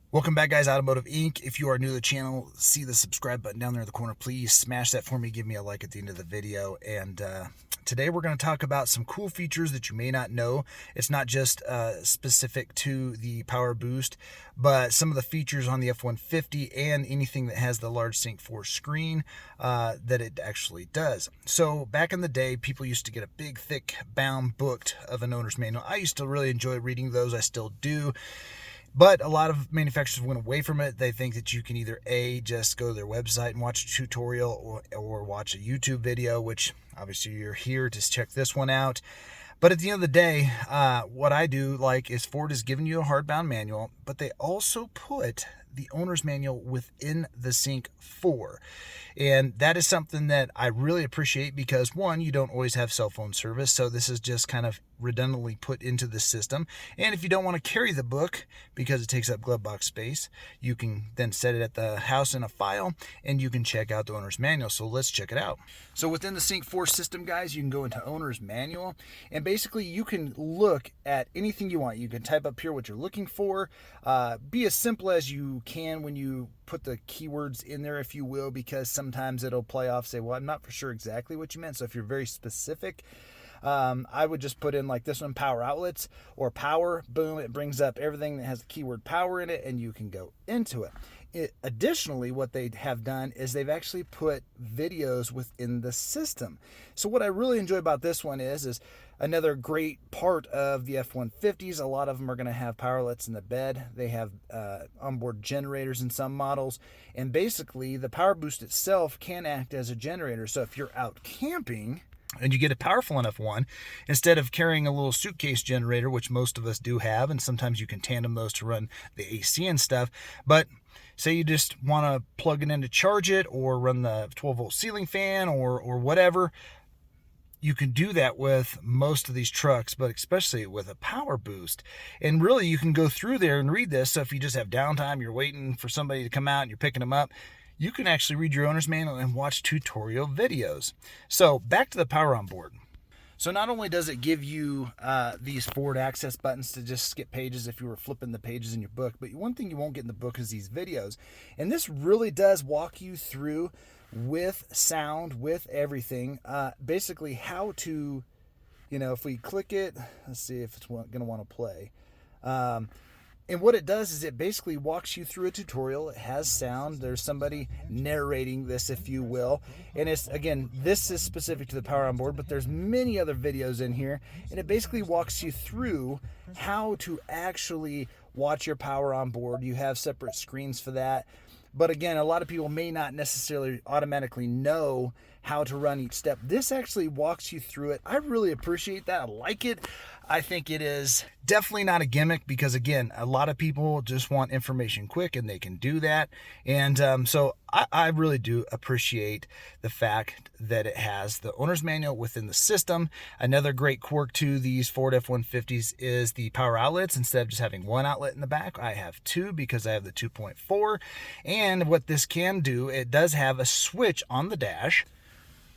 Welcome back, guys. Automotive Inc. If you are new to the channel, see the subscribe button down there in the corner. Please smash that for me. Give me a like at the end of the video. And today we're going to talk about some cool features that you may not know. It's not just specific to the power boost, but some of the features on the F-150 and anything that has the large Sync 4 screen that it actually does. So back in the day, people used to get a big, thick, bound book of an owner's manual. I used to really enjoy reading those. I still do. But a lot of manufacturers went away from it. They think that you can either just go to their website and watch a tutorial or watch a YouTube video, which obviously you're here to check this one out. But at the end of the day, what I do like is Ford is giving you a hardbound manual, but they also put the owner's manual within the Sync 4. And that is something that I really appreciate because, one, you don't always have cell phone service, so this is just kind of redundantly put into the system. And if you don't want to carry the book because it takes up glove box space, you can then set it at the house in a file and you can check out the owner's manual. So let's check it out. So within the Sync 4 system, guys, you can go into owner's manual and basically you can look at anything you want. You can type up here what you're looking for. Be as simple as you can when you put the keywords in there, if you will, because sometimes it'll play off, say, well, I'm not for sure exactly what you meant. So if you're very specific, I would just put in like this one, power outlets or power, boom, it brings up everything that has the keyword power in it and you can go into it. Additionally, what they have done is they've actually put videos within the system. So what I really enjoy about this one is another great part of the F-150s. A lot of them are going to have power outlets in the bed. They have onboard generators in some models. And basically, the power boost itself can act as a generator. So if you're out camping and you get a powerful enough one, instead of carrying a little suitcase generator, which most of us do have, and sometimes you can tandem those to run the AC and stuff, but say you just want to plug it in to charge it or run the 12-volt ceiling fan or whatever, you can do that with most of these trucks, but especially with a power boost. And really, you can go through there and read this. So if you just have downtime, you're waiting for somebody to come out and you're picking them up, you can actually read your owner's manual and watch tutorial videos. So back to the power on board. So not only does it give you these forward access buttons to just skip pages if you were flipping the pages in your book, but one thing you won't get in the book is these videos. And this really does walk you through with sound, with everything, basically how to, if we click it, let's see if it's going to want to play. And what it does is it basically walks you through a tutorial. It has sound. There's somebody narrating this, if you will. And it's, again, this is specific to the power on board, but there's many other videos in here. And it basically walks you through how to actually watch your power on board. You have separate screens for that. But again, a lot of people may not necessarily automatically know how to run each step. This actually walks you through it. I really appreciate that. I like it. I think it is definitely not a gimmick because, again, a lot of people just want information quick and they can do that. And so I really do appreciate the fact that it has the owner's manual within the system. Another great quirk to these Ford F-150s is the power outlets. Instead of just having one outlet in the back, I have two because I have the 2.4. And what this can do, it does have a switch on the dash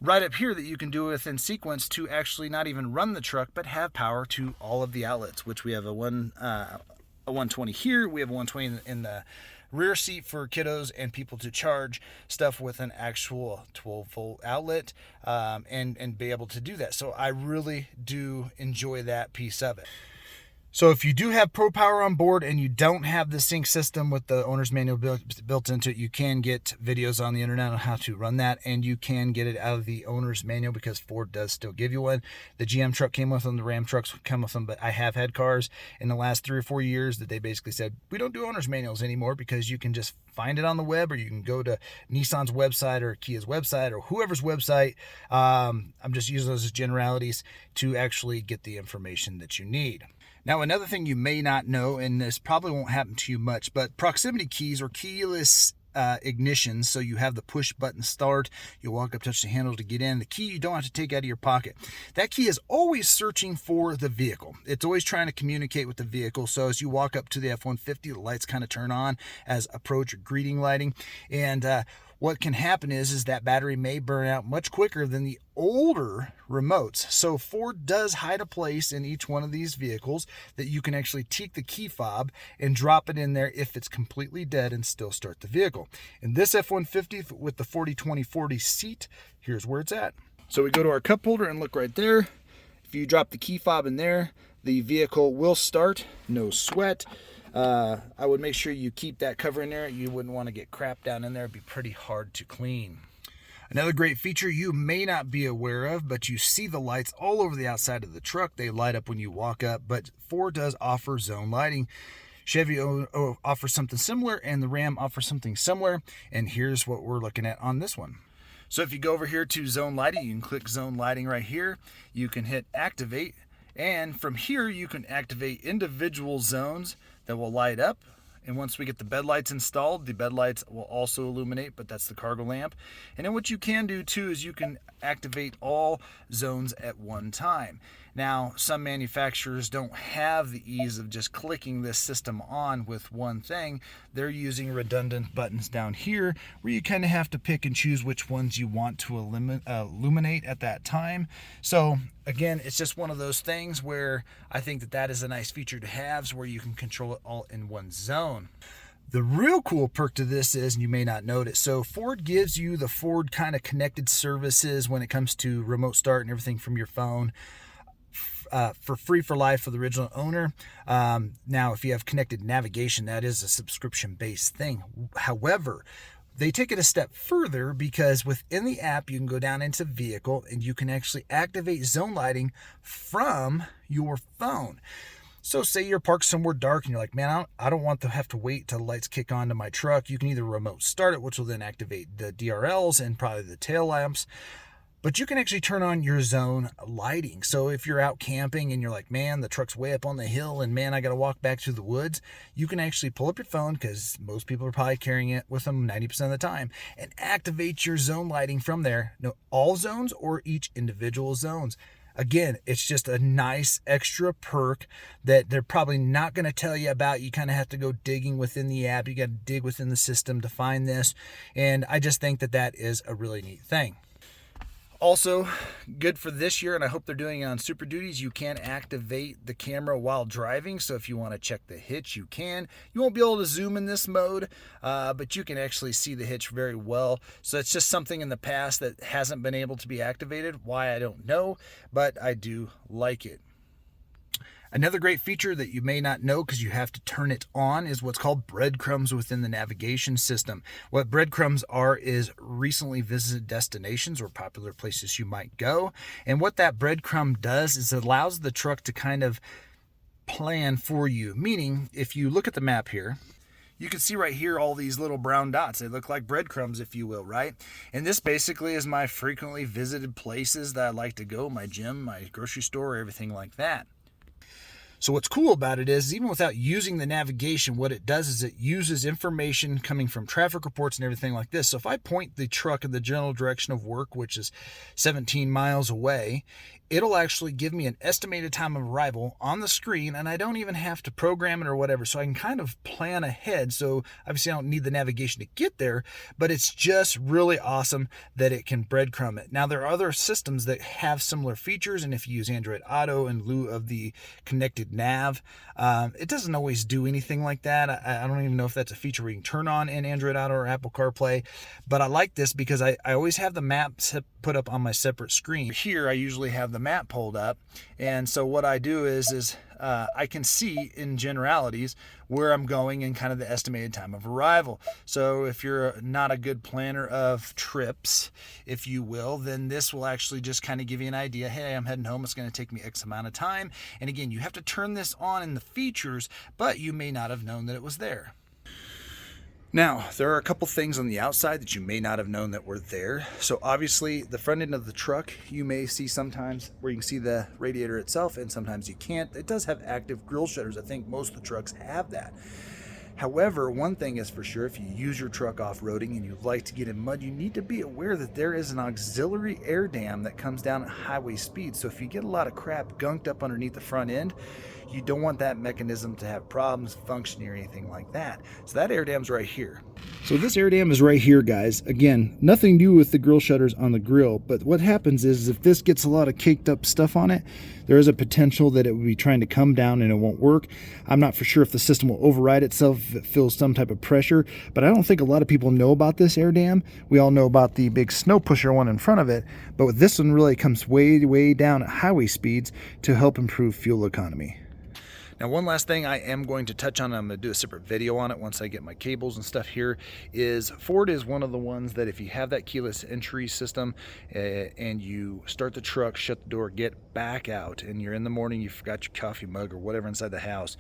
right up here that you can do within sequence to actually not even run the truck, but have power to all of the outlets, which we have a 120 here. We have a 120 in the rear seat for kiddos and people to charge stuff with an actual 12-volt outlet and be able to do that. So I really do enjoy that piece of it. So if you do have Pro Power on board and you don't have the sync system with the owner's manual built into it, you can get videos on the internet on how to run that, and you can get it out of the owner's manual because Ford does still give you one. The GM truck came with them, the Ram trucks come with them, but I have had cars in the last 3 or 4 years that they basically said, we don't do owner's manuals anymore because you can just find it on the web, or you can go to Nissan's website or Kia's website or whoever's website. I'm just using those as generalities to actually get the information that you need. Now, another thing you may not know, and this probably won't happen to you much, but proximity keys or keyless ignition. So you have the push button start. You walk up, touch the handle to get in. The key you don't have to take out of your pocket. That key is always searching for the vehicle. It's always trying to communicate with the vehicle. So as you walk up to the F-150, the lights kind of turn on as approach or greeting lighting. And what can happen is that battery may burn out much quicker than the older remotes. So Ford does hide a place in each one of these vehicles that you can actually take the key fob and drop it in there if it's completely dead and still start the vehicle. In this F-150 with the 40-20-40 seat, here's where it's at. So we go to our cup holder and look right there. If you drop the key fob in there, the vehicle will start, no sweat. I would make sure you keep that cover in there. You wouldn't want to get crap down in there. It'd be pretty hard to clean. Another great feature you may not be aware of, but you see the lights all over the outside of the truck. They light up when you walk up, but Ford does offer zone lighting. Chevy offers something similar, and the Ram offers something similar, and here's what we're looking at on this one. So if you go over here to zone lighting, you can click zone lighting right here. You can hit activate, and from here you can activate individual zones that will light up. And once we get the bed lights installed, the bed lights will also illuminate, but that's the cargo lamp. And then what you can do too is you can activate all zones at one time. Now, some manufacturers don't have the ease of just clicking this system on with one thing. They're using redundant buttons down here where you kind of have to pick and choose which ones you want to illuminate at that time. So again, it's just one of those things where I think that that is a nice feature to have, where you can control it all in one zone. The real cool perk to this is, and you may not notice, so Ford gives you the Ford kind of connected services when it comes to remote start and everything from your phone. For free for life for the original owner. Now, if you have connected navigation, that is a subscription-based thing. However, they take it a step further because within the app, you can go down into vehicle and you can actually activate zone lighting from your phone. So say you're parked somewhere dark and you're like, man, I don't want to have to wait till the lights kick on to my truck. You can either remote start it, which will then activate the DRLs and probably the tail lamps. But you can actually turn on your zone lighting. So if you're out camping and you're like, man, the truck's way up on the hill and man, I got to walk back through the woods, you can actually pull up your phone, because most people are probably carrying it with them 90% of the time, and activate your zone lighting from there. No, all zones or each individual zones. Again, it's just a nice extra perk that they're probably not going to tell you about. You kind of have to go digging within the app. You got to dig within the system to find this. And I just think that that is a really neat thing. Also, good for this year, and I hope they're doing it on Super Duties, you can activate the camera while driving. So if you want to check the hitch, you can. You won't be able to zoom in this mode, but you can actually see the hitch very well. So it's just something in the past that hasn't been able to be activated. Why, I don't know, but I do like it. Another great feature that you may not know because you have to turn it on is what's called breadcrumbs within the navigation system. What breadcrumbs are is recently visited destinations or popular places you might go. And what that breadcrumb does is it allows the truck to kind of plan for you. Meaning, if you look at the map here, you can see right here all these little brown dots. They look like breadcrumbs, if you will, right? And this basically is my frequently visited places that I like to go, my gym, my grocery store, everything like that. So what's cool about it is, even without using the navigation, what it does is it uses information coming from traffic reports and everything like this. So if I point the truck in the general direction of work, which is 17 miles away, it'll actually give me an estimated time of arrival on the screen, and I don't even have to program it or whatever. So I can kind of plan ahead. So obviously I don't need the navigation to get there, but it's just really awesome that it can breadcrumb it. Now, there are other systems that have similar features, and if you use Android Auto in lieu of the connected nav, it doesn't always do anything like that. I don't even know if that's a feature we can turn on in Android Auto or Apple CarPlay, but I like this because I always have the maps put up on my separate screen. Here I usually have the map pulled up, and so what I do is I can see in generalities where I'm going and kind of the estimated time of arrival. So if you're not a good planner of trips, if you will, then this will actually just kind of give you an idea. Hey, I'm heading home. It's going to take me X amount of time. And again, you have to turn this on in the features, but you may not have known that it was there. Now, there are a couple things on the outside that you may not have known that were there. So obviously, the front end of the truck, you may see sometimes where you can see the radiator itself, and sometimes you can't. It does have active grill shutters. I think most of the trucks have that. However, one thing is for sure, if you use your truck off-roading and you like to get in mud, you need to be aware that there is an auxiliary air dam that comes down at highway speed. So if you get a lot of crap gunked up underneath the front end, you don't want that mechanism to have problems functioning or anything like that. So that air dam's right here. So this air dam is right here, guys. Again, nothing new with the grill shutters on the grill, but what happens is if this gets a lot of caked up stuff on it, there is a potential that it will be trying to come down and it won't work. I'm not for sure if the system will override itself if it feels some type of pressure, but I don't think a lot of people know about this air dam. We all know about the big snow pusher one in front of it, but this one really comes way down at highway speeds to help improve fuel economy. Now, one last thing I am going to touch on, I'm going to do a separate video on it once I get my cables and stuff here, is Ford is one of the ones that if you have that keyless entry system and you start the truck, shut the door, get back out, and you're in the morning, you forgot your coffee mug or whatever inside the house,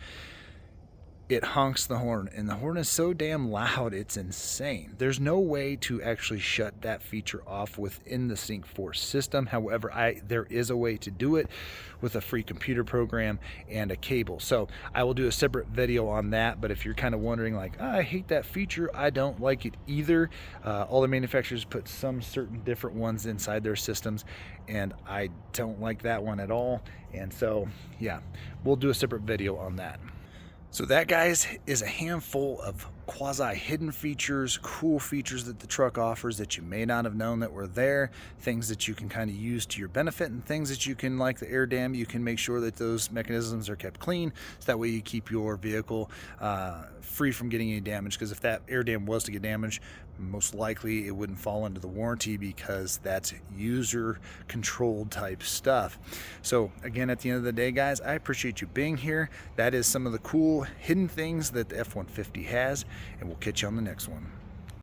it honks the horn, and the horn is so damn loud, it's insane. There's no way to actually shut that feature off within the Sync 4 system. However, there is a way to do it with a free computer program and a cable. So I will do a separate video on that, but if you're kind of wondering like, I hate that feature, I don't like it either. All the manufacturers put some certain different ones inside their systems, and I don't like that one at all. And so, yeah, we'll do a separate video on that. So that, guys, is a handful of quasi-hidden features, cool features that the truck offers that you may not have known that were there, things that you can kind of use to your benefit, and things that you can, like the air dam, you can make sure that those mechanisms are kept clean, so that way you keep your vehicle free from getting any damage, because if that air dam was to get damaged, most likely it wouldn't fall into the warranty because that's user controlled type stuff. So again, at the end of the day, guys, I appreciate you being here. That is some of the cool hidden things that the F-150 has, and we'll catch you on the next one.